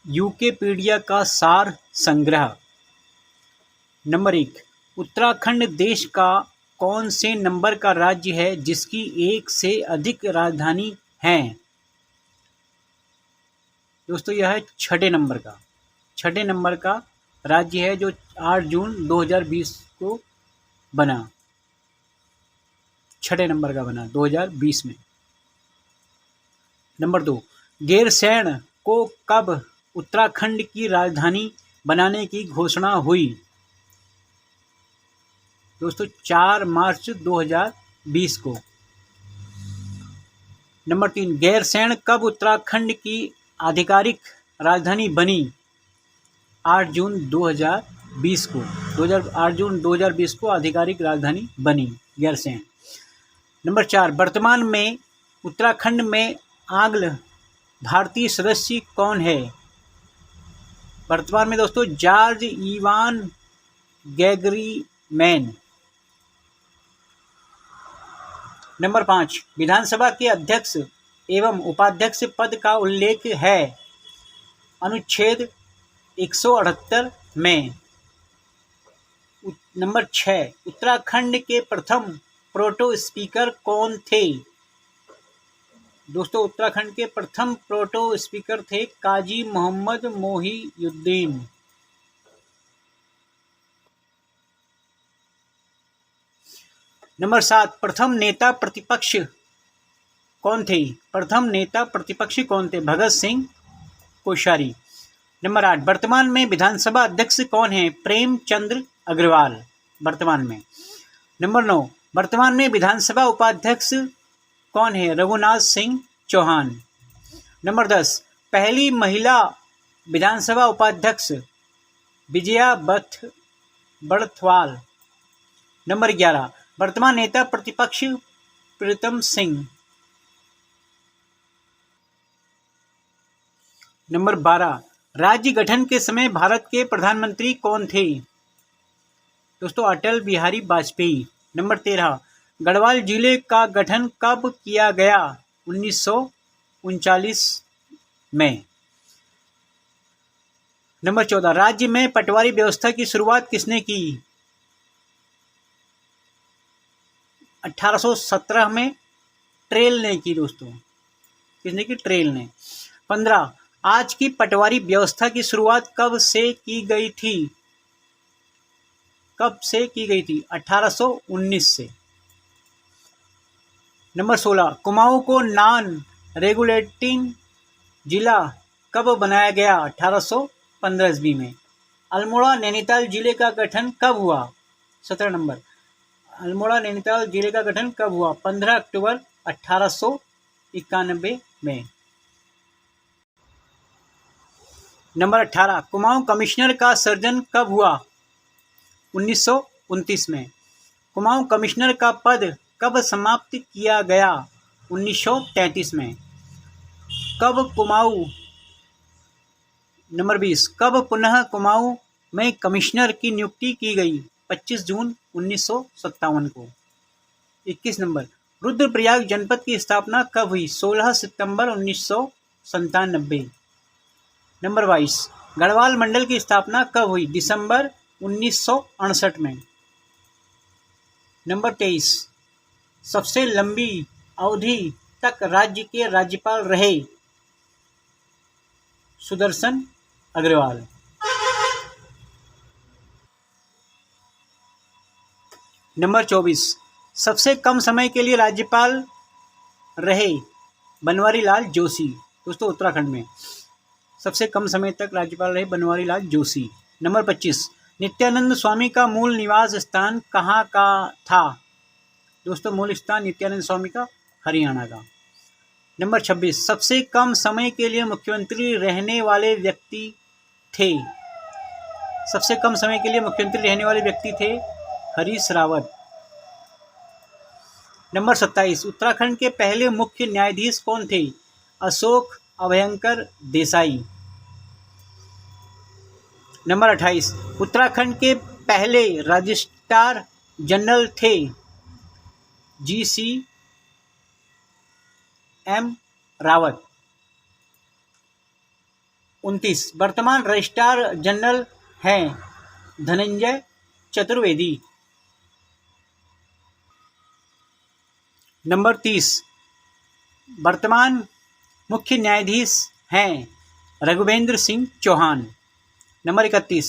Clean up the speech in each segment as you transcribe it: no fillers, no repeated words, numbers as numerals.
यूकेपीडिया का सार संग्रह। नंबर 1, उत्तराखंड देश का कौन से नंबर का राज्य है जिसकी एक से अधिक राजधानी हैं? दोस्तों यह है छठे नंबर का राज्य है जो 8 जून 2020 को बना। छठे नंबर का बना 2020 में। नंबर 2, गैरसैंण को कब उत्तराखंड की राजधानी बनाने की घोषणा हुई? दोस्तों 4 मार्च 2020 को। नंबर 3, गैरसैंण कब उत्तराखंड की आधिकारिक राजधानी बनी? 8 जून 2020 को। 8 जून 2020 को आधिकारिक राजधानी बनी गैरसैंण। नंबर 4, वर्तमान में उत्तराखंड में आंग्ल भारतीय सदस्य कौन है? वर्तमान में दोस्तों जॉर्ज इवान गैगरीमैन। नंबर 5, विधानसभा के अध्यक्ष एवं उपाध्यक्ष पद का उल्लेख है अनुच्छेद 178 में। नंबर 6, उत्तराखंड के प्रथम प्रोटो स्पीकर कौन थे? दोस्तों उत्तराखंड के प्रथम प्रोटो स्पीकर थे काजी मोहम्मद मोहिउद्दीन। नंबर 7, प्रथम नेता प्रतिपक्ष कौन थे? भगत सिंह कोश्यारी। नंबर 8, वर्तमान में विधानसभा अध्यक्ष कौन है? प्रेमचंद्र अग्रवाल वर्तमान में। नंबर 9, वर्तमान में विधानसभा उपाध्यक्ष कौन है? रघुनाथ सिंह चौहान। नंबर 10, पहली महिला विधानसभा उपाध्यक्ष विजया बड़थवाल। नंबर 11, वर्तमान नेता प्रतिपक्ष प्रीतम सिंह। नंबर 12, राज्य गठन के समय भारत के प्रधानमंत्री कौन थे? दोस्तों अटल बिहारी वाजपेयी। नंबर 13, गढ़वाल जिले का गठन कब किया गया? 1939 में। नंबर 14, राज्य में पटवारी व्यवस्था की शुरुआत किसने की? 1817 में ट्रेल ने की दोस्तों। किसने की? ट्रेल ने। 15, आज की पटवारी व्यवस्था की शुरुआत कब से की गई थी? 1819 से। नंबर 16, कुमाऊं को नॉन रेगुलेटिंग जिला कब बनाया गया? 1815 ईस्वी में। अल्मोड़ा नैनीताल जिले का गठन कब हुआ? 17 नंबर, अल्मोड़ा नैनीताल जिले का गठन कब हुआ? 15 अक्टूबर 1891 में। नंबर 18, कुमाऊं कमिश्नर का सृजन कब हुआ? 1929 में। कुमाऊं कमिश्नर का पद कब समाप्त किया गया? 1933 में। नंबर 20, कब पुनः कुमाऊं में कमिश्नर की नियुक्ति की गई? 25 जून 1957 को। 21 नंबर, रुद्रप्रयाग जनपद की स्थापना कब हुई? 16 सितंबर 1997। नंबर 22, गढ़वाल मंडल की स्थापना कब हुई? दिसंबर 1968 में। नंबर 23, सबसे लंबी अवधि तक राज्य के राज्यपाल रहे? सुदर्शन अग्रवाल। नंबर 24, सबसे कम समय के लिए राज्यपाल रहे? बनवारी लाल जोशी। दोस्तों उत्तराखंड में सबसे कम समय तक राज्यपाल रहे बनवारी लाल जोशी। नंबर 25, नित्यानंद स्वामी का मूल निवास स्थान कहाँ का था? दोस्तों मूल स्थान नित्यानंद स्वामी का हरियाणा का। नंबर 26, सबसे कम समय के लिए मुख्यमंत्री रहने वाले व्यक्ति थे? सबसे कम समय के लिए मुख्यमंत्री रहने वाले व्यक्ति थे हरीश रावत। नंबर 27, उत्तराखंड के पहले मुख्य न्यायाधीश कौन थे? अशोक अभयंकर देसाई। नंबर 28, उत्तराखंड के पहले रजिस्ट्रार जनरल थे? GCM रावत। 29 वर्तमान रजिस्ट्रार जनरल हैं धनंजय चतुर्वेदी। नंबर 30 वर्तमान मुख्य न्यायाधीश हैं रघुवेंद्र सिंह चौहान। नंबर 31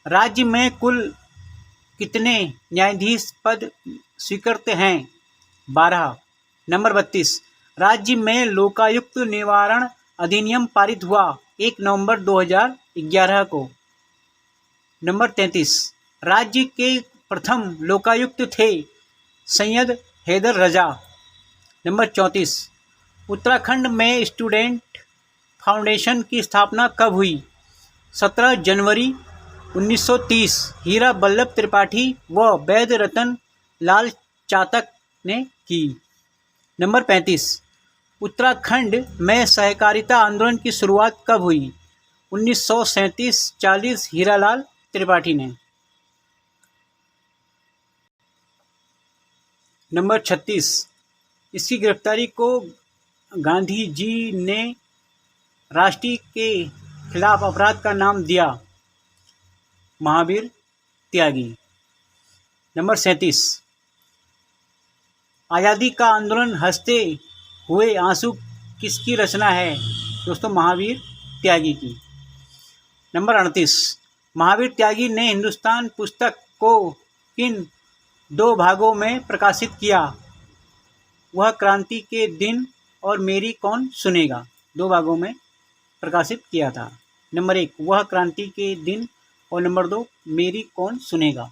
राज्य में कुल कितने न्यायाधीश पद स्वीकृत हैं 12। नंबर 32 राज्य में लोकायुक्त निवारण अधिनियम पारित हुआ 1 नवंबर 2011 को। नंबर 33 राज्य के प्रथम लोकायुक्त थे सैयद हैदर रजा। नंबर 34 उत्तराखंड में स्टूडेंट फाउंडेशन की स्थापना कब हुई 17 जनवरी 1930 हीरा बल्लभ त्रिपाठी व वैद रतन लाल चातक ने की। नंबर 35 उत्तराखंड में सहकारिता आंदोलन की शुरुआत कब हुई 1937-40 हीरालाल त्रिपाठी ने। नंबर 36 इसकी गिरफ्तारी को गांधी जी ने राष्ट्रीय के खिलाफ अपराध का नाम दिया महावीर त्यागी। नंबर 37 आज़ादी का आंदोलन हंसते हुए आंसू किसकी रचना है दोस्तों महावीर त्यागी की। नंबर 38 महावीर त्यागी ने हिंदुस्तान पुस्तक को किन 2 भागों में प्रकाशित किया वह क्रांति के दिन और मेरी कौन सुनेगा 2 भागों में प्रकाशित किया था। नंबर 1 वह क्रांति के दिन और नंबर 2 मेरी कौन सुनेगा।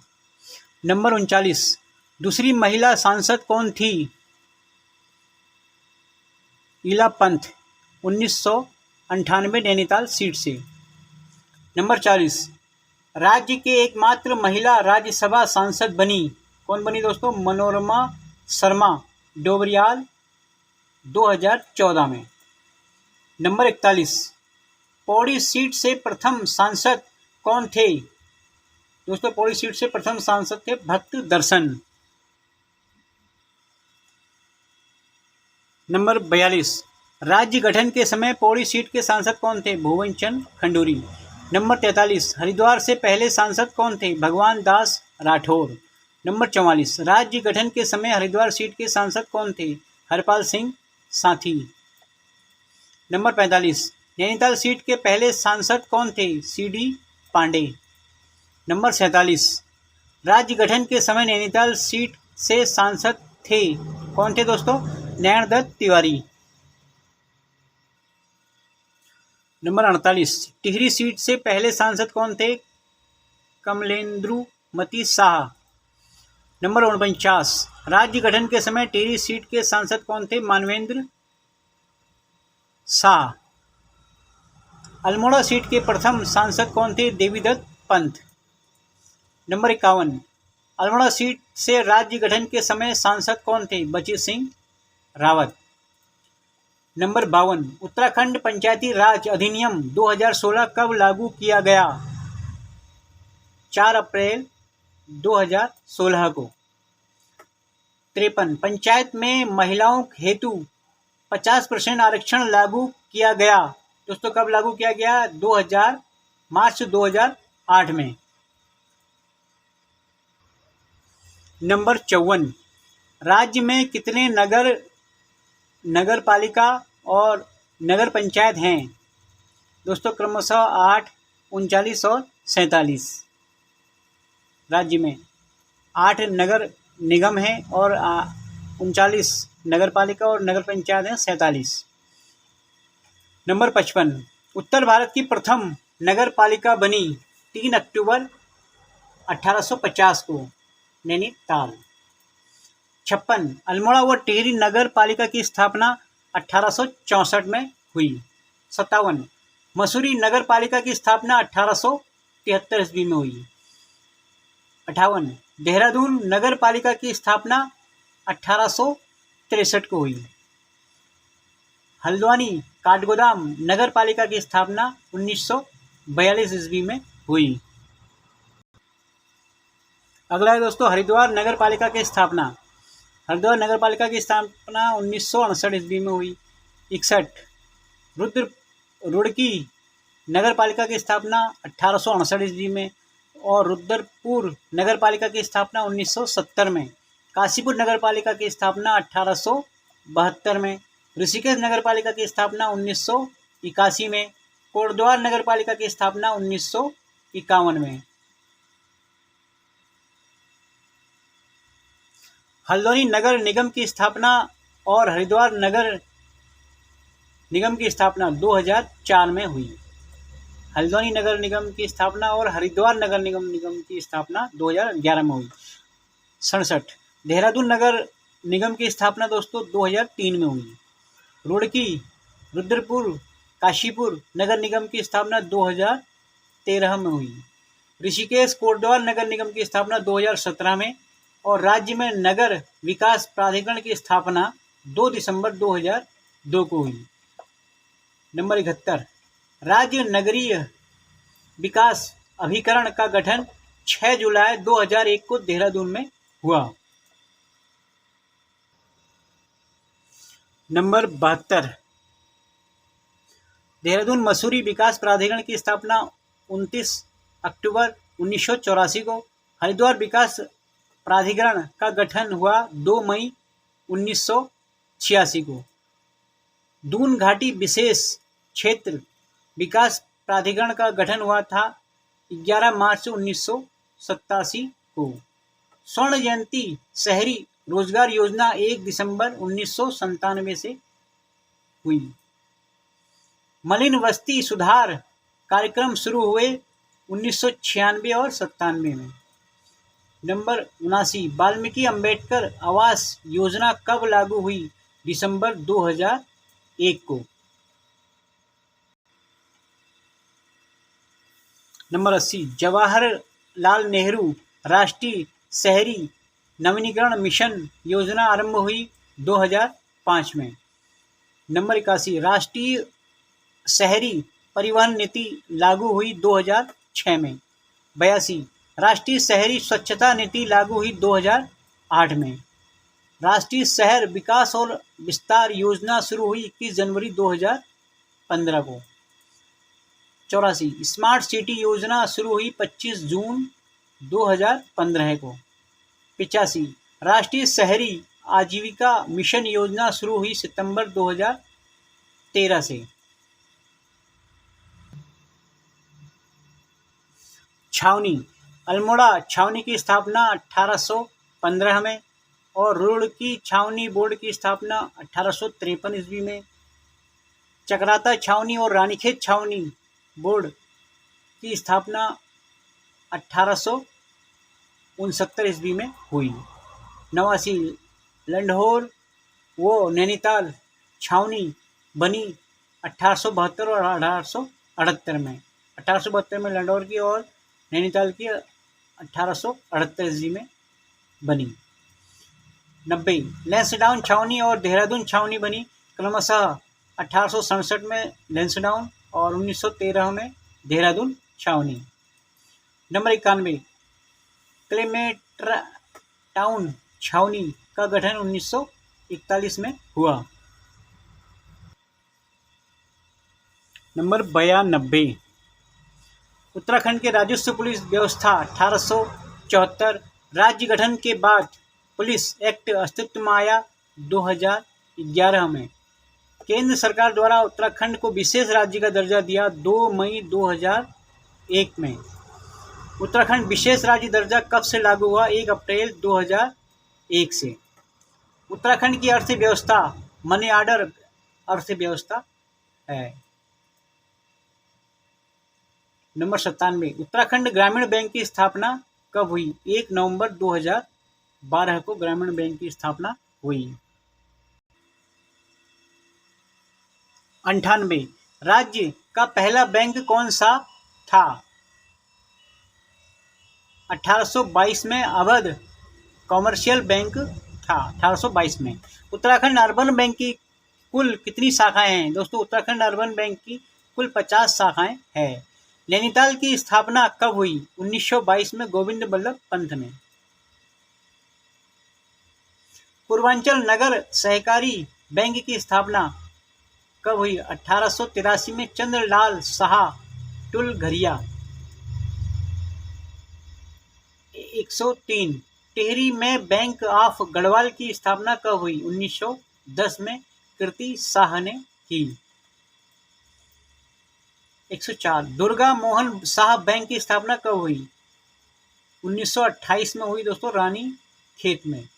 नंबर 39 दूसरी महिला सांसद कौन थी ईला पंथ 1998 नैनीताल सीट से। नंबर 40 राज्य के एकमात्र महिला राज्यसभा सांसद बनी कौन बनी दोस्तों मनोरमा शर्मा डोबरियाल 2014 में। नंबर 41 पौड़ी सीट से प्रथम सांसद कौन थे दोस्तों पौड़ी सीट से प्रथम सांसद थे भक्त दर्शन। नंबर 42 राज्य गठन के समय पौड़ी सीट के सांसद कौन थे भुवन चंद खंडूरी। नंबर 43 हरिद्वार से पहले सांसद कौन थे भगवान दास राठौर। नंबर 44 राज्य गठन के समय हरिद्वार सीट के सांसद कौन थे हरपाल सिंह साथी। नंबर 45 नैनीताल सीट के पहले सांसद कौन थे CD पांडे। नंबर 47 राज्य गठन के समय नैनीताल सीट से सांसद थे कौन थे दोस्तों नैन दत्त तिवारी। नंबर 48 टिहरी सीट से पहले सांसद कौन थे कमलेंद्र मती शाह। नंबर 49 राज्य गठन के समय टिहरी सीट के सांसद कौन थे मानवेंद्र शाह। अल्मोड़ा सीट के प्रथम सांसद कौन थे देवीदत्त पंत। नंबर 51 अल्मोड़ा सीट से राज्य गठन के समय सांसद कौन थे बची सिंह रावत। नंबर 52 उत्तराखंड पंचायती राज अधिनियम 2016 कब लागू किया गया 4 अप्रैल 2016 को। 53 पंचायत में महिलाओं हेतु 50% आरक्षण लागू किया गया दोस्तों कब लागू किया गया मार्च 2008 में। नंबर 54 राज्य में कितने नगर पालिका और नगर पंचायत हैं दोस्तों क्रमशः 8, 39 और 47। राज्य में 8 नगर निगम हैं और 39 नगर पालिका और नगर पंचायत हैं 47। नंबर 55 उत्तर भारत की प्रथम नगर पालिका बनी 3 अक्टूबर 1850 को नैनीताल। 56 अल्मोड़ा व टिहरी नगर पालिका की स्थापना 1864 में हुई। 57 मसूरी नगर पालिका की स्थापना 1873 ईस्वी में हुई। 58 देहरादून नगर पालिका की स्थापना 1863 को हुई। हल्द्वानी काठगोदाम नगर पालिका की स्थापना 1942 ईस्वी में हुई। अगला है दोस्तों हरिद्वार नगर पालिका की स्थापना। हरिद्वार नगर पालिका की स्थापना 1968 ईस्वी में हुई। 61 रुड़की नगर पालिका की स्थापना 1868 ईस्वी में और रुद्रपुर नगर पालिका की स्थापना 1970 में, काशीपुर नगर पालिका की स्थापना 1872 में, ऋषिकेश नगर पालिका की स्थापना 1981 में, कोटद्वार नगर पालिका की स्थापना 1951 में। हल्द्वानी नगर निगम की स्थापना और हरिद्वार नगर निगम की स्थापना 2004 में हुई। हल्द्वानी नगर निगम की स्थापना और हरिद्वार नगर निगम की स्थापना 2011 में हुई। 67 देहरादून नगर निगम की स्थापना दोस्तों 2003 में हुई। रुड़की रुद्रपुर काशीपुर नगर निगम की स्थापना 2013 में हुई। ऋषिकेश कोटद्वार नगर निगम की स्थापना 2017 में और राज्य में नगर विकास प्राधिकरण की स्थापना 2 दिसंबर 2002 को हुई। नंबर 71 राज्य नगरीय विकास अभिकरण का गठन 6 जुलाई 2001 को देहरादून में हुआ। नंबर 72 देहरादून मसूरी विकास प्राधिकरण की स्थापना 29 अक्टूबर 1984 को। हरिद्वार विकास प्राधिकरण का गठन हुआ 2 मई 1986 को। दून घाटी विशेष क्षेत्र विकास प्राधिकरण का गठन हुआ था 11 मार्च 1987 को। स्वर्ण जयंती शहरी रोजगार योजना 1 दिसंबर 1997 से हुई। मलिन बस्ती सुधार कार्यक्रम शुरू हुए 1996 और 97 में। नंबर 79 वाल्मीकि अंबेडकर आवास योजना कब लागू हुई? दिसंबर 2001 को। नंबर 80 जवाहरलाल नेहरू राष्ट्रीय शहरी नवीनीकरण मिशन योजना आरंभ हुई 2005 में। नंबर 81 राष्ट्रीय शहरी परिवहन नीति लागू हुई 2006 में। 82 राष्ट्रीय शहरी स्वच्छता नीति लागू हुई 2008 में। राष्ट्रीय शहर विकास और विस्तार योजना शुरू हुई 21 जनवरी 2015 को। 84 स्मार्ट सिटी योजना शुरू हुई 25 जून 2015 को। 85 राष्ट्रीय शहरी आजीविका मिशन योजना शुरू हुई सितंबर 2013 से। छावनी अल्मोड़ा छावनी की स्थापना 1815 में और रुड़की छावनी बोर्ड की स्थापना 1853 ईस्वी में। चकराता छावनी और रानीखेत छावनी बोर्ड की स्थापना 1869 ईस्वी में हुई। 89 लंढौर व नैनीताल छावनी बनी 1872 और 1878 में। 1872 में लंढौर की और नैनीताल की 1878 ईस्वी में बनी। 90 लैंसडाउन छावनी और देहरादून छावनी बनी क्रमशः 1867 में लैंसडाउन और 1913 में देहरादून छावनी। नंबर 91 क्लेमेट्रा टाउन छावनी का गठन 1941 में हुआ। नंबर 92 उत्तराखंड के राजस्व पुलिस व्यवस्था 1874 राज्य गठन के बाद पुलिस एक्ट अस्तित्व में आया 2011 में। केंद्र सरकार द्वारा उत्तराखंड को विशेष राज्य का दर्जा दिया 2 मई 2001 में। उत्तराखंड विशेष राज्य दर्जा कब से लागू हुआ? 1 अप्रैल 2001 से। उत्तराखंड की अर्थव्यवस्था मनी ऑर्डर अर्थव्यवस्था है। नंबर 97 उत्तराखंड ग्रामीण बैंक की स्थापना कब हुई? 1 नवंबर 2012 को ग्रामीण बैंक की स्थापना हुई। 98 राज्य का पहला बैंक कौन सा था? 1822 में अवध कॉमर्शियल बैंक था। 1822 में। उत्तराखंड अर्बन बैंक की कुल कितनी शाखाएं हैं? दोस्तों उत्तराखंड अर्बन बैंक की कुल 50 शाखाएं हैं। नैनीताल की स्थापना कब हुई? 1922 में गोविंद बल्लभ पंत ने। पूर्वांचल नगर सहकारी बैंक की स्थापना कब हुई? 1883 में चंद्रलाल साहा टुलघरिया। 103 टिहरी में बैंक ऑफ गढ़वाल की स्थापना कब हुई? 1910 में कीर्ति शाह ने की। 104 दुर्गा मोहन शाह बैंक की स्थापना कब हुई? 1928 में हुई दोस्तों, रानी खेत में।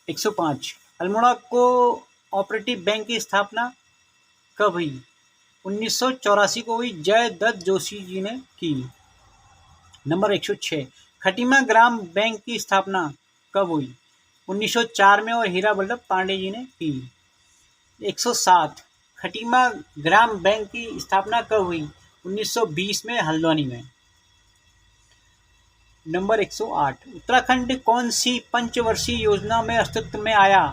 105 अल्मोड़ा को ऑपरेटिव बैंक की स्थापना कब हुई? 1984 को हुई, जय दत्त जोशी जी ने की। नंबर 106 खटीमा ग्राम बैंक की स्थापना कब हुई? 1904 में और हीरा वल्लभ पांडे जी ने की। 107 खटीमा ग्राम बैंक की स्थापना कब हुई? 1920 में हल्द्वानी में। नंबर 108 उत्तराखंड कौन सी पंचवर्षीय योजना में अस्तित्व में आया?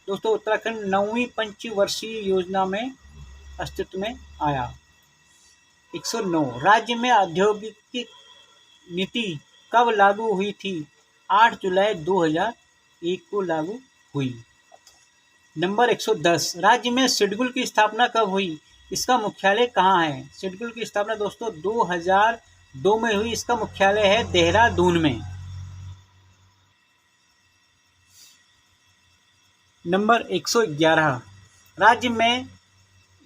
दोस्तों उत्तराखंड 9वीं पंचवर्षीय योजना में अस्तित्व में आया। 109 राज्य में औद्योगिक नीति कब लागू हुई थी? 8 जुलाई 2001 को लागू हुई। नंबर 110 राज्य में सिडकुल की स्थापना कब हुई? इसका मुख्यालय कहाँ है? सिडकुल की स्थापना दोस्तों 2002 में हुई। इसका मुख्यालय है देहरादून में। नंबर 111 राज्य में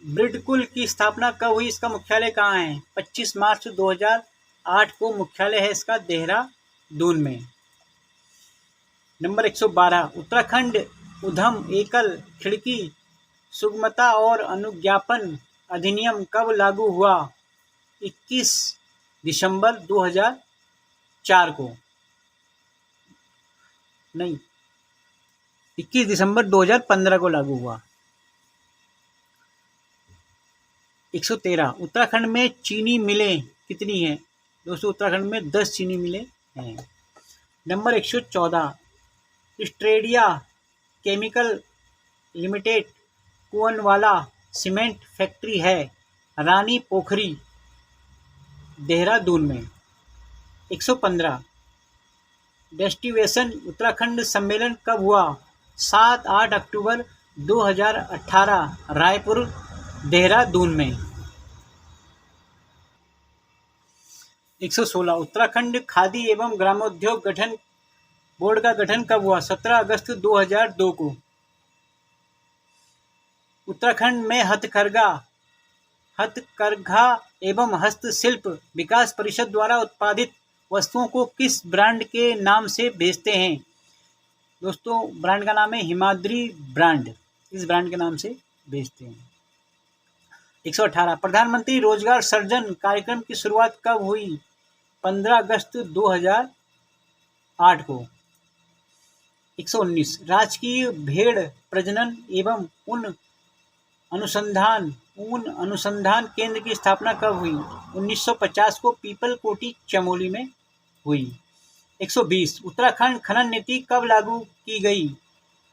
ब्रिडकुल की स्थापना कब हुई? इसका मुख्यालय कहाँ है? 25 मार्च 2008 को मुख्यालय है इसका देहरादून में। नंबर 112 उत्तराखंड उद्यम एकल खिड़की सुगमता और अनुज्ञापन अधिनियम कब लागू हुआ? 21 दिसंबर 2004 को। नहीं, 21 दिसंबर 2015 को लागू हुआ। 113 उत्तराखंड में चीनी मिलें कितनी हैं? दोस्तों उत्तराखंड में 10 चीनी मिलें हैं। नंबर 114 स्ट्रेडिया chemical limited Kuanwala cement factory है रानी पोखरी देहरादून में। 115 डेस्टिनेशन उत्तराखंड सम्मेलन कब हुआ? 7-8 अक्टूबर 2018 रायपुर देहरादून में। 116 उत्तराखंड खादी एवं ग्रामोद्योग गठन बोर्ड का गठन कब हुआ? 17 अगस्त 2002 को। उत्तराखंड में हथकरघा एवं हस्तशिल्प विकास परिषद द्वारा उत्पादित वस्तुओं को किस ब्रांड के नाम से बेचते हैं? दोस्तों ब्रांड का नाम है हिमाद्री ब्रांड। इस ब्रांड के नाम से बेचते हैं। 118 प्रधानमंत्री रोजगार सृजन कार्यक्रम की शुरुआत कब हुई? 15 अगस्त 2008 को। 119 राजकीय भेड़ प्रजनन एवं ऊन अनुसंधान केंद्र की स्थापना कब हुई? 1950 को पीपल कोटी चमोली में हुई। 120 उत्तराखंड खनन नीति कब लागू की गई?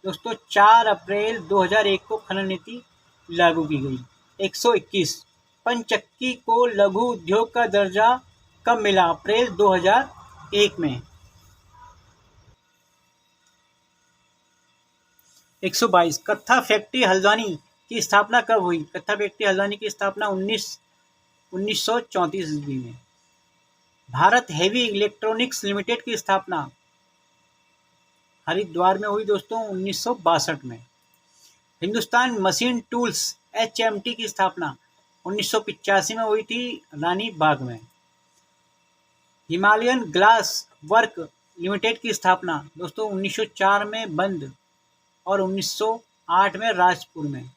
दोस्तों 4 अप्रैल 2001 को खनन नीति लागू की गई। 121 पंचक्की को लघु उद्योग का दर्जा कब मिला? अप्रैल 2001 में। 122 कत्था फैक्ट्री हल्द्वानी की स्थापना कब हुई? कत्था फैक्ट्री हल्द्वानी की स्थापना 1934 ईस्वी में। भारत हेवी इलेक्ट्रॉनिक्स लिमिटेड की स्थापना हरिद्वार में हुई दोस्तों 1962 में। हिंदुस्तान मशीन टूल्स HMT की स्थापना 1985 में हुई थी रानी बाग में। हिमालयन ग्लास वर्क लिमिटेड की स्थापना दोस्तों 1904 में बंद और 1908 में राजपुर में।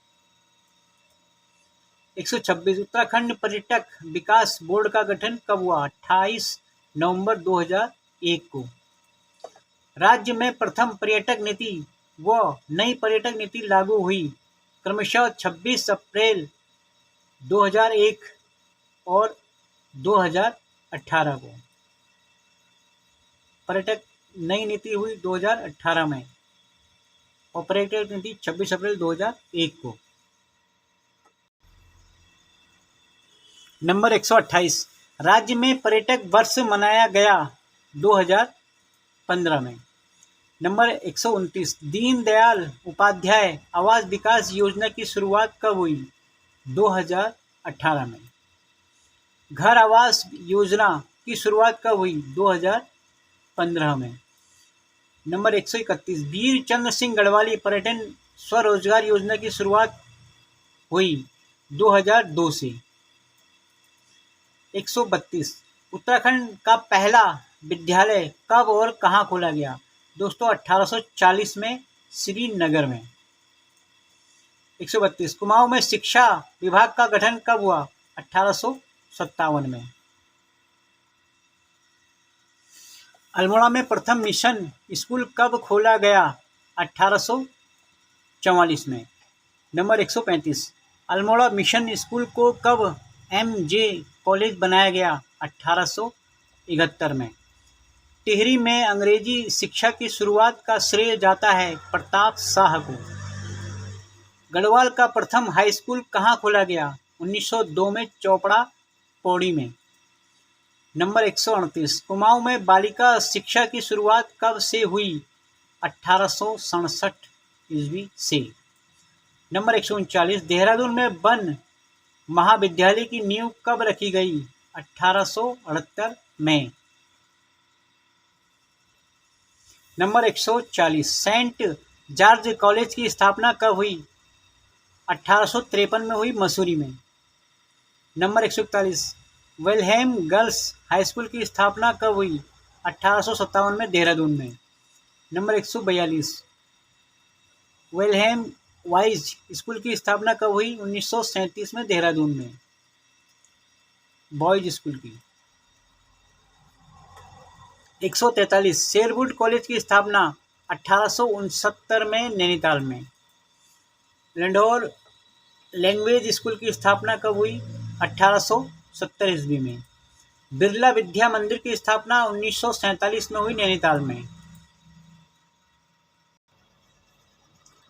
126 उत्तराखंड पर्यटक विकास बोर्ड का गठन कब हुआ? 28 नवंबर 2001 को। राज्य में प्रथम पर्यटक नीति व नई पर्यटक नीति लागू हुई क्रमशः 26 अप्रैल 2001 और 2018 को। पर्यटक नई नीति हुई 2018 में और पर्यटक नीति 26 अप्रैल 2001 को। नंबर 128 राज्य में पर्यटक वर्ष मनाया गया 2015 में। नंबर 129, दीनदयाल उपाध्याय आवास विकास योजना की शुरुआत कब हुई? 2018 में। घर आवास योजना की शुरुआत कब हुई? 2015 में। नंबर 131, वीर चंद्र सिंह गढ़वाली पर्यटन स्वरोजगार योजना की शुरुआत हुई 2002 से। 132, उत्तराखंड का पहला विद्यालय कब और कहाँ खोला गया? दोस्तों 1840 में श्रीनगर में। 132, कुमाऊं में शिक्षा विभाग का गठन कब हुआ? 1857 में। अल्मोड़ा में प्रथम मिशन स्कूल कब खोला गया? 1844 में। नंबर 135, अल्मोड़ा मिशन स्कूल को कब MJ कॉलेज बनाया गया? 1871 में। टिहरी में अंग्रेजी शिक्षा की शुरुआत का श्रेय जाता है प्रताप शाह को। गढ़वाल का प्रथम हाई स्कूल कहाँ खोला गया? 1902 में चोपड़ा पौड़ी में। नंबर 138, कुमाऊं में बालिका शिक्षा की शुरुआत कब से हुई? 1867 ईस्वी से। नंबर 139, देहरादून में वन महाविद्यालय की नींव कब रखी गई? 1868 में। नंबर 140, सेंट जॉर्ज कॉलेज की स्थापना कब हुई? 1853 में हुई, मसूरी में। नंबर 141, वेलहेम गर्ल्स हाई स्कूल की स्थापना कब हुई? 1857 में, देहरादून में। नंबर 142, वेलहेम वाइज स्कूल की स्थापना कब हुई? 1937 में, देहरादून में, बॉयज स्कूल की। 143, शेरवुड कॉलेज की स्थापना 1869 में, नैनीताल में। लैंडोर लैंग्वेज स्कूल की स्थापना कब हुई? 1870 ईस्वी में। बिरला विद्या मंदिर की स्थापना 1947 में हुई, नैनीताल में।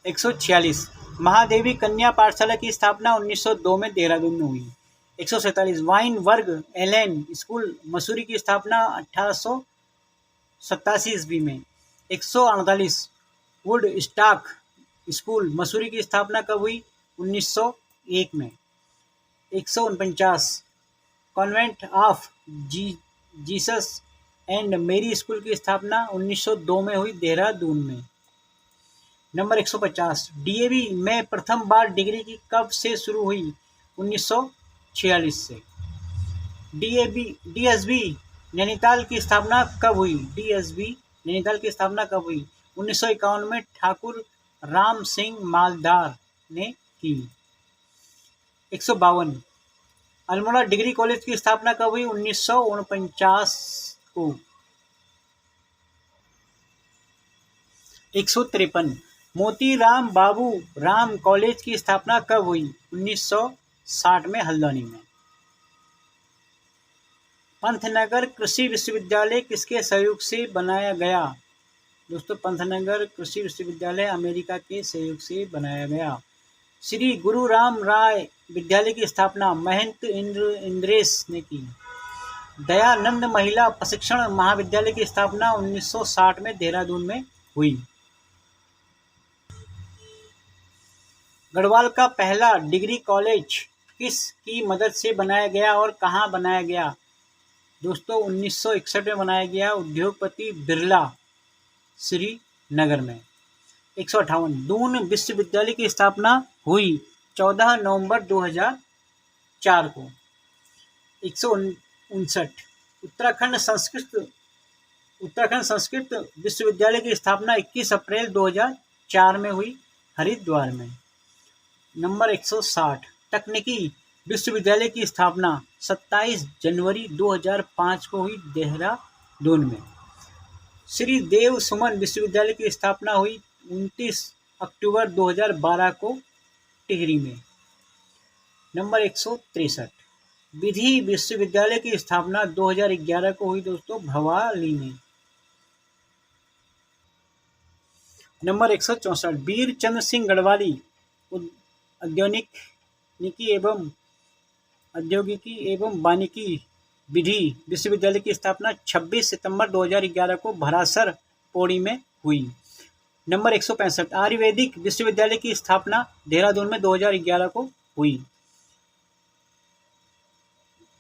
146, महादेवी कन्या पाठशाला की स्थापना 1902 में, देहरादून में हुई। 147, वाइन वर्ग एलेन स्कूल मसूरी की स्थापना 1887 ईस्वी में। 148, वुड स्टॉक स्कूल मसूरी की स्थापना कब हुई? 1901 में। 149, कॉन्वेंट ऑफ जीसस एंड मेरी स्कूल की स्थापना 1902 में हुई, देहरादून में। नंबर 150, DAV में प्रथम बार डिग्री की कब से शुरू हुई? 1946 से। DSB नैनीताल की स्थापना कब हुई? DSB नैनीताल की स्थापना कब हुई? 1951 में ठाकुर राम सिंह मालदार ने की। 152, अल्मोड़ा डिग्री कॉलेज की स्थापना कब हुई? 1949 को। 153, मोतीराम बाबू राम कॉलेज की स्थापना कब हुई? 1960 में, हल्द्वानी में। पंतनगर कृषि विश्वविद्यालय किसके सहयोग से बनाया गया? दोस्तों पंतनगर कृषि विश्वविद्यालय अमेरिका के सहयोग से बनाया गया। श्री गुरु राम राय विद्यालय की स्थापना महंत इंद्रेश ने की। दयानंद महिला प्रशिक्षण महाविद्यालय की स्थापना 1960 में, देहरादून में हुई। गढ़वाल का पहला डिग्री कॉलेज किस की मदद से बनाया गया और कहाँ बनाया गया? दोस्तों 1961 में बनाया गया, उद्योगपति बिरला, श्रीनगर में। 158, दून विश्वविद्यालय की स्थापना हुई 14 नवंबर 2004 को। 159, उत्तराखंड संस्कृत विश्वविद्यालय की स्थापना 21 अप्रैल 2004 में हुई, हरिद्वार में। नंबर 160, तकनीकी विश्वविद्यालय की स्थापना 27 जनवरी 2005 को हुई, देहरादून में। श्री देव सुमन विश्वविद्यालय की स्थापना हुई 29 अक्टूबर 2012 को, टिहरी में। नंबर 163, विधि विश्वविद्यालय की स्थापना 2011 को हुई दोस्तों, भवाली में। नंबर 164, वीर चंद्र सिंह गढ़वाली औद्योगिकी एवं वानिकी विधि विश्वविद्यालय की स्थापना 26 सितंबर 2011 को भरासर पौड़ी में हुई। नंबर 165 आयुर्वेदिक विश्वविद्यालय की स्थापना देहरादून में 2011 को हुई।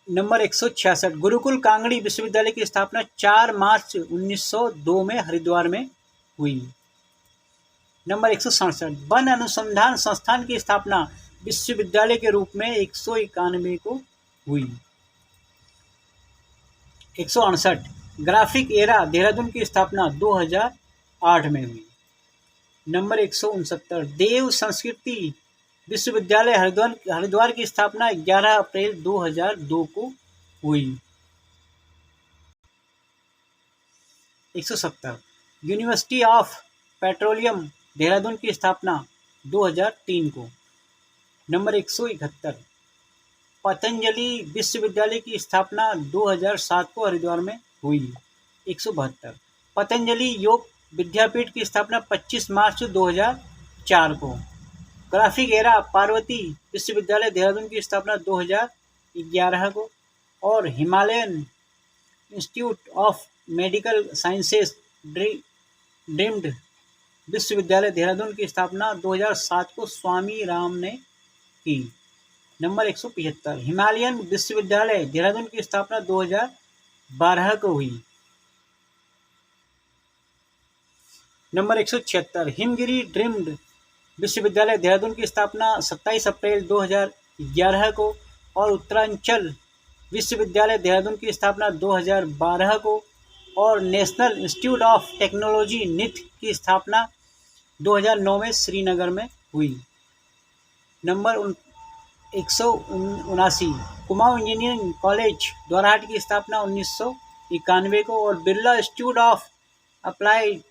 नंबर 166 गुरुकुल कांगड़ी विश्वविद्यालय की स्थापना 4 मार्च 1902 में हरिद्वार में हुई। नंबर 167 वन अनुसंधान संस्थान की स्थापना विश्वविद्यालय के रूप में 191 को हुई। 168 ग्राफिक एरा देहरादून की स्थापना 2008 में हुई। नंबर 169 देव संस्कृति विश्वविद्यालय हरिद्वार की स्थापना 11 अप्रैल 2002 को हुई। 170 यूनिवर्सिटी ऑफ पेट्रोलियम देहरादून की स्थापना 2003 को। नंबर 171 पतंजलि विश्वविद्यालय की स्थापना 2007 को हरिद्वार में हुई। 172 पतंजलि योग विद्यापीठ की स्थापना 25 मार्च 2004 को। ग्राफिक एरा पार्वती विश्वविद्यालय देहरादून की स्थापना 2011 को। और Himalayan institute of medical sciences deemed विश्वविद्यालय देहरादून की स्थापना 2007 को स्वामी राम ने की। नंबर 175 हिमालयन विश्वविद्यालय देहरादून की स्थापना 2012 को हुई। नंबर 176 हिमगिरी डीम्ड विश्वविद्यालय देहरादून की स्थापना 27 अप्रैल 2011 को। और उत्तरांचल विश्वविद्यालय देहरादून की स्थापना 2012 को। और national institute of technology NIT की स्थापना 2009 में श्रीनगर में हुई। Number 179 Kumaon engineering college Dwarahat की स्थापना 1991 को। और Birla institute of applied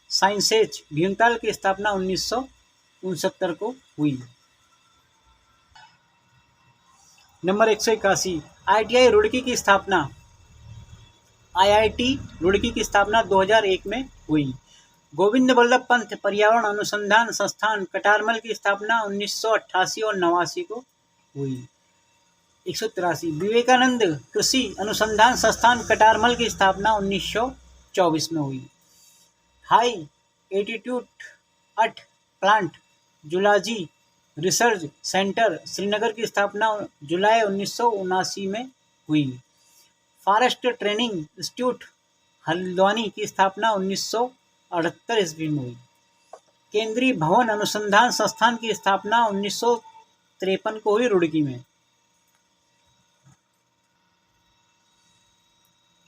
sciences Bhimtal की स्थापना 1969 को हुई। नंबर 181 IIT रुड़की की स्थापना IIT रुड़की की स्थापना 2001 में हुई। गोविंद वल्लभ पंत पर्यावरण अनुसंधान संस्थान कटारमल की स्थापना 1988 और 89 को हुई। 183 विवेकानंद कृषि अनुसंधान संस्थान कटारमल की स्थापना 1924 में हुई। High altitude earth plant zoology research centre Srinagar की स्थापना जुलाई 1979 में हुई। फॉरेस्ट ट्रेनिंग इंस्टीट्यूट हल्द्वानी की स्थापना 1978 ईस्वी में हुई। केंद्रीय भवन अनुसंधान संस्थान की स्थापना 1953 को हुई रुड़की में।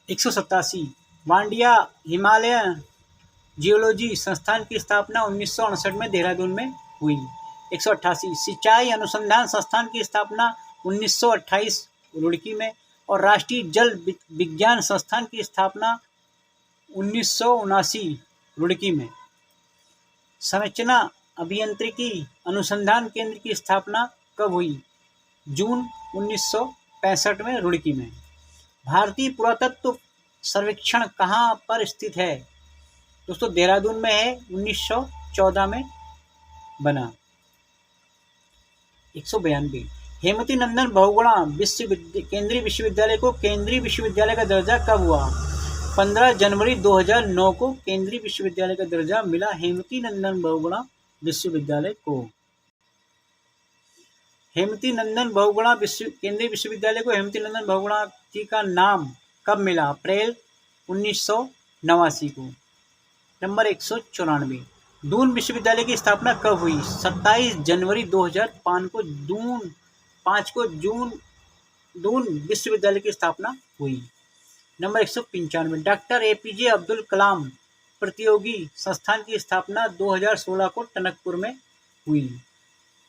187 वांडिया हिमालयन जियोलॉजी संस्थान की स्थापना 1968 में देहरादून में हुई। 188 सिंचाई अनुसंधान संस्थान की स्थापना 1928 रुड़की में। और राष्ट्रीय जल विज्ञान संस्थान की स्थापना 1979 रुड़की में। संरचना अभियांत्रिकी अनुसंधान केंद्र की स्थापना कब हुई? जून 1965 में रुड़की में। भारतीय पुरातत्व सर्वेक्षण कहाँ पर स्थित है? दोस्तों देहरादून में है, 1914 में बना। 192 हेमवती नंदन बहुगुणा केंद्रीय विश्वविद्यालय को केंद्रीय विश्वविद्यालय का दर्जा कब हुआ? 15 जनवरी 2009 को केंद्रीय विश्वविद्यालय का दर्जा मिला हेमवती नंदन बहुगुणा विश्वविद्यालय को। हेमवती नंदन बहुगुणा केंद्रीय विश्वविद्यालय को हेमवती नंदन बहुगुणा जी का नाम कब मिला? अप्रैल 1989 को। नंबर 194 दून विश्वविद्यालय की स्थापना कब हुई? 27 जनवरी 2005 को दून विश्वविद्यालय की स्थापना हुई। Number 195 doctor APJ Abdul Kalam प्रतियोगी संस्थान की स्थापना 2016 को टनकपुर में हुई।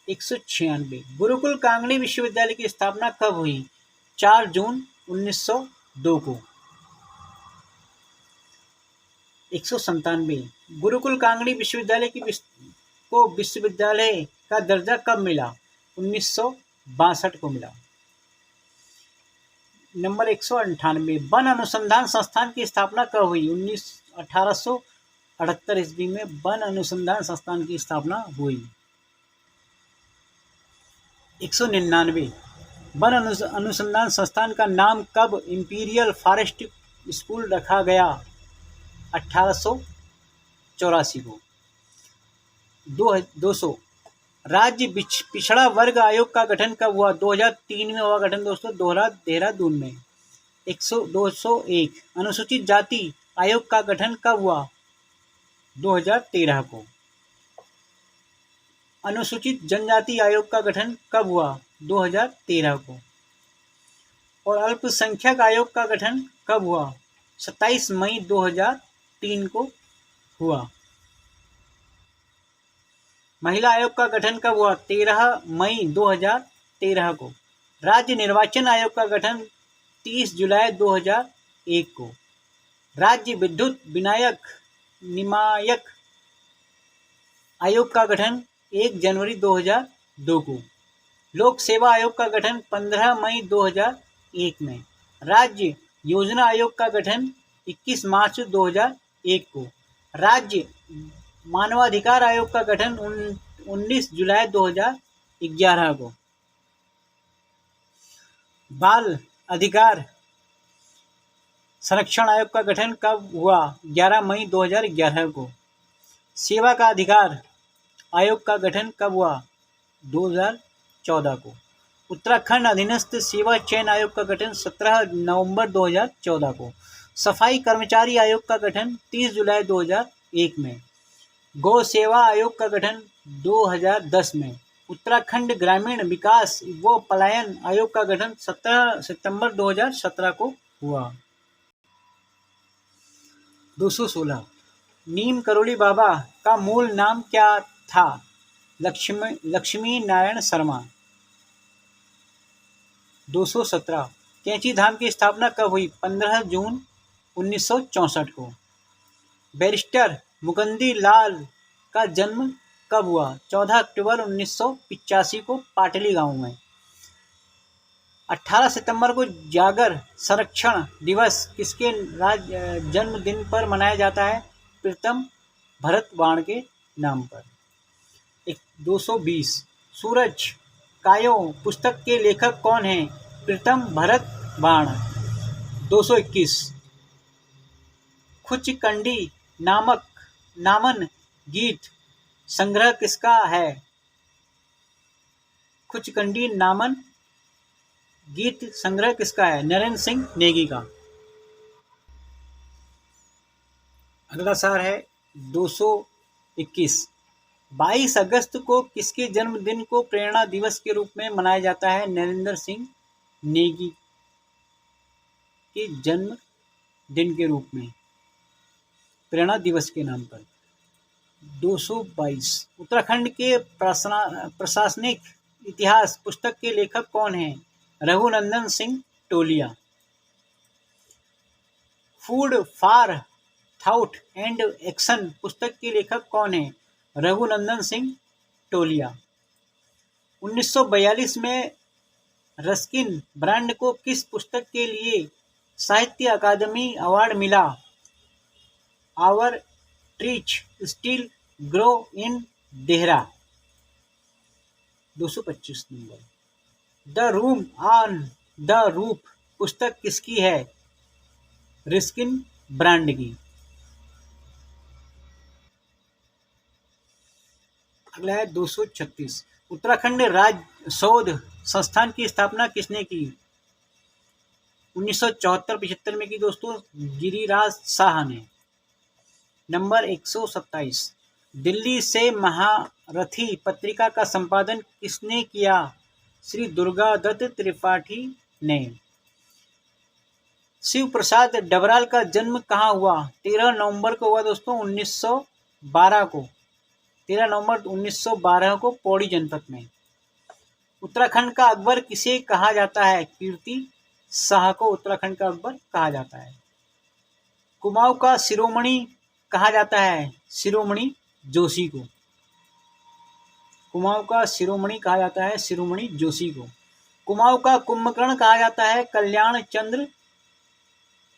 196 गुरुकुल कांगड़ी विश्वविद्यालय की स्थापना कब हुई? 4 जून 1902 को। 197 गुरुकुल कांगड़ी विश्वविद्यालय को विश्वविद्यालय का दर्जा कब मिला? 1962 को मिला। नंबर 198 वन अनुसंधान संस्थान की स्थापना कब हुई? 1878 ईस्वी में वन अनुसंधान संस्थान की स्थापना हुई। 199 वन अनुसंधान संस्थान का नाम कब इंपीरियल फॉरेस्ट स्कूल रखा गया? 1800 1984 को। 200 राज्य पिछड़ा वर्ग आयोग का गठन कब हुआ? 2003 में हुआ गठन दोस्तों, देहरादून में। 201 अनुसूचित जाति आयोग का गठन कब हुआ? 2013 को। अनुसूचित जनजाति आयोग का गठन कब हुआ? 2013 को। और अल्पसंख्यक आयोग का गठन कब हुआ? 27 मई 2003 को हुआ। महिला आयोग का गठन कब हुआ? 13 मई 2013 को। राज्य निर्वाचन आयोग का गठन 30 जुलाई 2001 को। राज्य विद्युत विनायक नियामक आयोग का गठन 1 जनवरी 2002 को। लोक सेवा आयोग का गठन 15 मई 2001 में। राज्य योजना आयोग का गठन 21 मार्च 2001 को। राज्य मानवाधिकार आयोग का गठन 19 जुलाई 2011 को। बाल अधिकार संरक्षण आयोग का गठन कब हुआ? 11 मई 2011 को। सेवा का अधिकार आयोग का गठन कब हुआ? 2014 को। उत्तराखंड अधीनस्थ सेवा चयन आयोग का गठन 17 नवंबर 2014 को। सफाई कर्मचारी आयोग का गठन 30 जुलाई 2001 में। गौ सेवा आयोग का गठन 2010 में। उत्तराखंड ग्रामीण विकास व पलायन आयोग का गठन 17 सितंबर 2017 को हुआ। 216 नीम करोली बाबा का मूल नाम क्या था? लक्ष्मी नारायण शर्मा। 217 कैंची धाम की स्थापना कब हुई? 15 जून 1964 को। बैरिस्टर मुकुंदी लाल का जन्म कब हुआ? 14 अक्टूबर 1985 को पाटली गांव में। 18 सितंबर को जागर संरक्षण दिवस किसके जन्मदिन पर मनाया जाता है? प्रीतम भरत बाण के नाम पर। 220 सूरज कायो पुस्तक के लेखक कौन हैं? प्रीतम भरत बाण। 221 खुचकंडी नामन गीत संग्रह किसका है? खुचकंडी नामन गीत संग्रह किसका है? नरेंद्र सिंह नेगी का। अगला सवाल है 221 22 अगस्त को किसके जन्मदिन को प्रेरणा दिवस के रूप में मनाया जाता है? नरेंद्र सिंह नेगी के जन्मदिन के रूप में प्रेरणा दिवस के नाम पर। 222 उत्तराखंड के प्रशासनिक इतिहास पुस्तक के लेखक कौन हैं? Raghunandan Singh Toliya. Food for thought and action पुस्तक के लेखक कौन हैं? रघुनंदन सिंह टोलिया। 1942 में रस्किन ब्रांड को किस पुस्तक के लिए साहित्य अकादमी अवार्ड मिला? Our trees still grow in Dehra. 225 number the room on the roof पुस्तक किसकी है? रस्किन ब्रांड की। अगला है 236 उत्तराखंड राज्य शोध संस्थान की स्थापना किसने की? 1974-75 में की दोस्तों, गिरिराज शाह ने। नंबर 127 दिल्ली से महारथी पत्रिका का संपादन किसने किया? श्री दुर्गा दत्त त्रिपाठी ने। शिव प्रसाद डबराल का जन्म कहाँ हुआ? 13 नवंबर को हुआ दोस्तों 1912 को। 13 नवंबर 1912 को पौड़ी जनपद में। उत्तराखंड का अकबर किसे कहा जाता है? कीर्ति शाह को उत्तराखंड का अकबर कहा जाता है। कुमाऊं का शिरोमणि कहा जाता है? शिरोमणि जोशी को। कुमाऊं का शिरोमणि कहा जाता है शिरोमणि जोशी को। कुमाऊं का कुंभकर्ण कहा जाता है कल्याण चंद्र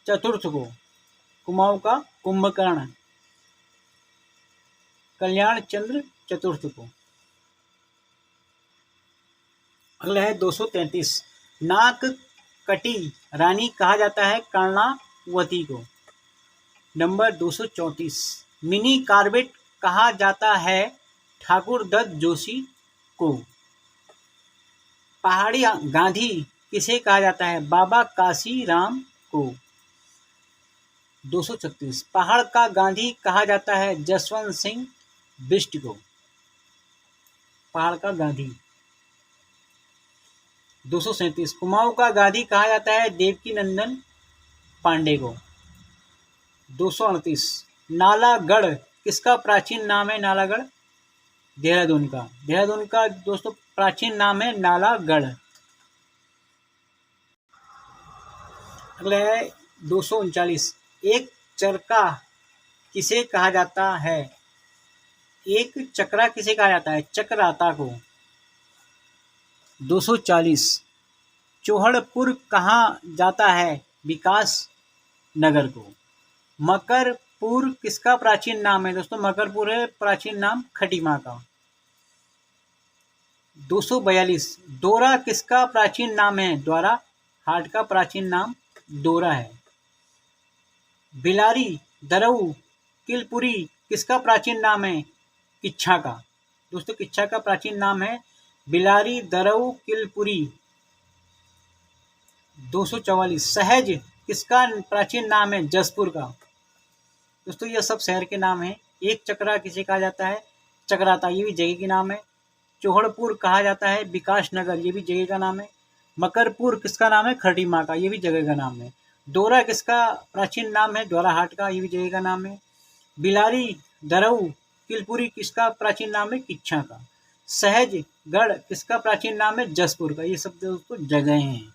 चतुर्थ को। कुमाऊं का कुंभकर्ण कल्याण चंद्र चतुर्थ को। अगला है 233 नाक कटी रानी कहा जाता है कर्णावती को। नंबर 234 मिनी कार्बेट कहा जाता है ठाकुर दत्त जोशी को। पहाड़ी गांधी किसे कहा जाता है बाबा काशी राम को। 236 पहाड़ का गांधी कहा जाता है जसवंत सिंह बिष्ट को। पहाड़ का गांधी। 237 कुमाऊं का गांधी कहा जाता है देवकी नंदन पांडे को। 238 नालागढ़ किसका प्राचीन नाम है नालागढ़ देहरादून का। देहरादून का दोस्तों प्राचीन नाम है नालागढ़। अगला है 239 एक चरका किसे कहा जाता है। एक चक्रा किसे कहा जाता है चक्राता को। 240 चौहड़पुर कहाँ जाता है विकास नगर को। मकरपुर किसका प्राचीन नाम है दोस्तों मकरपुर है प्राचीन नाम खटीमा का। 242 दोरा किसका प्राचीन नाम है द्वारा हाट का प्राचीन नाम दोरा है। बिलारी दरऊ किलपुरी किसका प्राचीन नाम है किच्छा का। दोस्तों किच्छा का प्राचीन नाम है बिलारी दरऊ किलपुरी। 244 सहज किसका प्राचीन नाम है जसपुर का। दोस्तों यह सब शहर के नाम है। एक चक्रा किसे कहा जाता है चक्राता ये भी जगह के नाम है। चौहड़पुर कहा जाता है विकास नगर ये भी जगह का नाम है। मकरपुर किसका नाम है खटीमा का ये भी जगह का नाम है। दोरा किसका प्राचीन नाम है द्वाराहाट का ये भी जगह का नाम है। बिलारी दरऊ किलपुरी किसका प्राचीन नाम है किच्छा का। सहजगढ़ किसका प्राचीन नाम है जसपुर का। ये सब दोस्तों जगह हैं।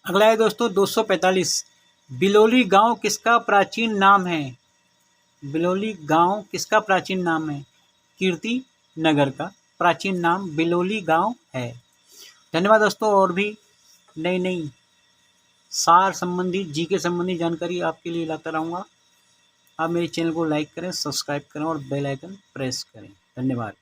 अगला है दोस्तों 245 बिलोली गांव किसका प्राचीन नाम है। बिलोली गांव किसका प्राचीन नाम है कीर्ति नगर का प्राचीन नाम बिलोली गांव है। धन्यवाद दोस्तों। और भी नई नई सार संबंधी जीके संबंधी जानकारी आपके लिए लाता रहूँगा। आप मेरे चैनल को लाइक करें सब्सक्राइब करें और बेल आइकन प्रेस करें। धन्यवाद।